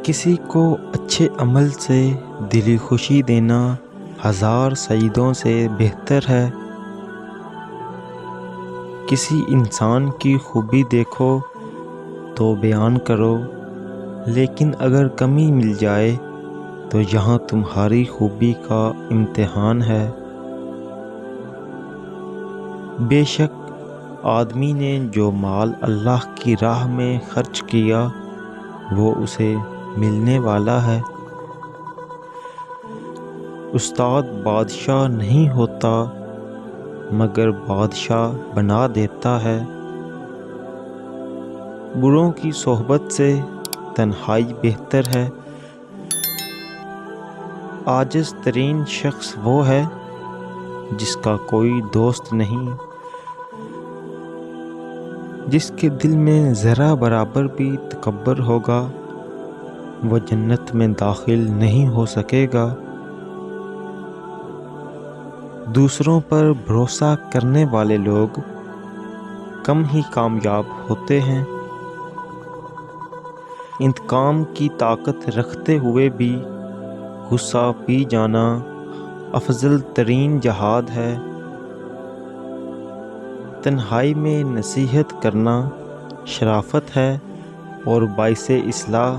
کسی کو اچھے عمل سے دلی خوشی دینا ہزار سجدوں سے بہتر ہے۔ کسی انسان کی خوبی دیکھو تو بیان کرو، لیکن اگر کمی مل جائے تو یہاں تمہاری خوبی کا امتحان ہے۔ بے شک آدمی نے جو مال اللہ کی راہ میں خرچ کیا وہ اسے ملنے والا ہے۔ استاد بادشاہ نہیں ہوتا مگر بادشاہ بنا دیتا ہے۔ بروں کی صحبت سے تنہائی بہتر ہے۔ عاجز ترین شخص وہ ہے جس کا کوئی دوست نہیں۔ جس کے دل میں ذرا برابر بھی تکبر ہوگا وہ جنت میں داخل نہیں ہو سکے گا۔ دوسروں پر بھروسہ کرنے والے لوگ کم ہی کامیاب ہوتے ہیں۔ انتقام کی طاقت رکھتے ہوئے بھی غصہ پی جانا افضل ترین جہاد ہے۔ تنہائی میں نصیحت کرنا شرافت ہے اور باعث اصلاح،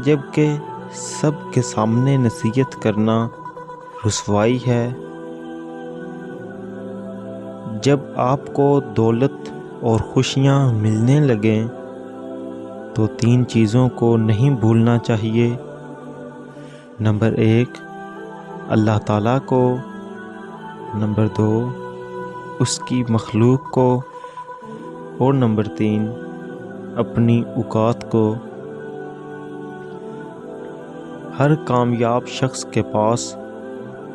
جبکہ سب کے سامنے نصیحت کرنا رسوائی ہے۔ جب آپ کو دولت اور خوشیاں ملنے لگیں تو 3 چیزوں کو نہیں بھولنا چاہیے۔ نمبر 1 اللہ تعالیٰ کو، نمبر 2 اس کی مخلوق کو، اور نمبر 3 اپنی اوقات کو۔ ہر کامیاب شخص کے پاس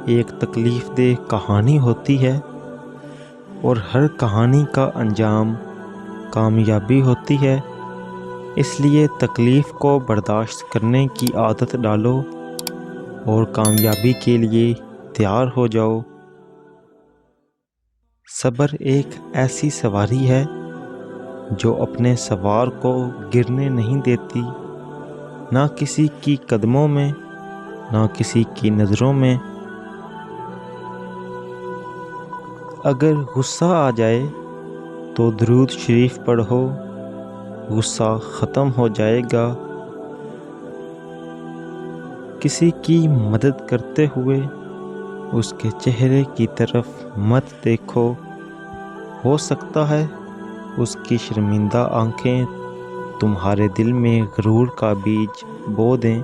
ایک تکلیف دہ کہانی ہوتی ہے اور ہر کہانی کا انجام کامیابی ہوتی ہے۔ اس لیے تکلیف کو برداشت کرنے کی عادت ڈالو اور کامیابی کے لیے تیار ہو جاؤ۔ صبر ایک ایسی سواری ہے جو اپنے سوار کو گرنے نہیں دیتی، نہ کسی کی قدموں میں نہ کسی کی نظروں میں۔ اگر غصہ آ جائے تو درود شریف پڑھو، غصہ ختم ہو جائے گا۔ کسی کی مدد کرتے ہوئے اس کے چہرے کی طرف مت دیکھو، ہو سکتا ہے اس کی شرمندہ آنکھیں تمہارے دل میں غرور کا بیج بو دیں۔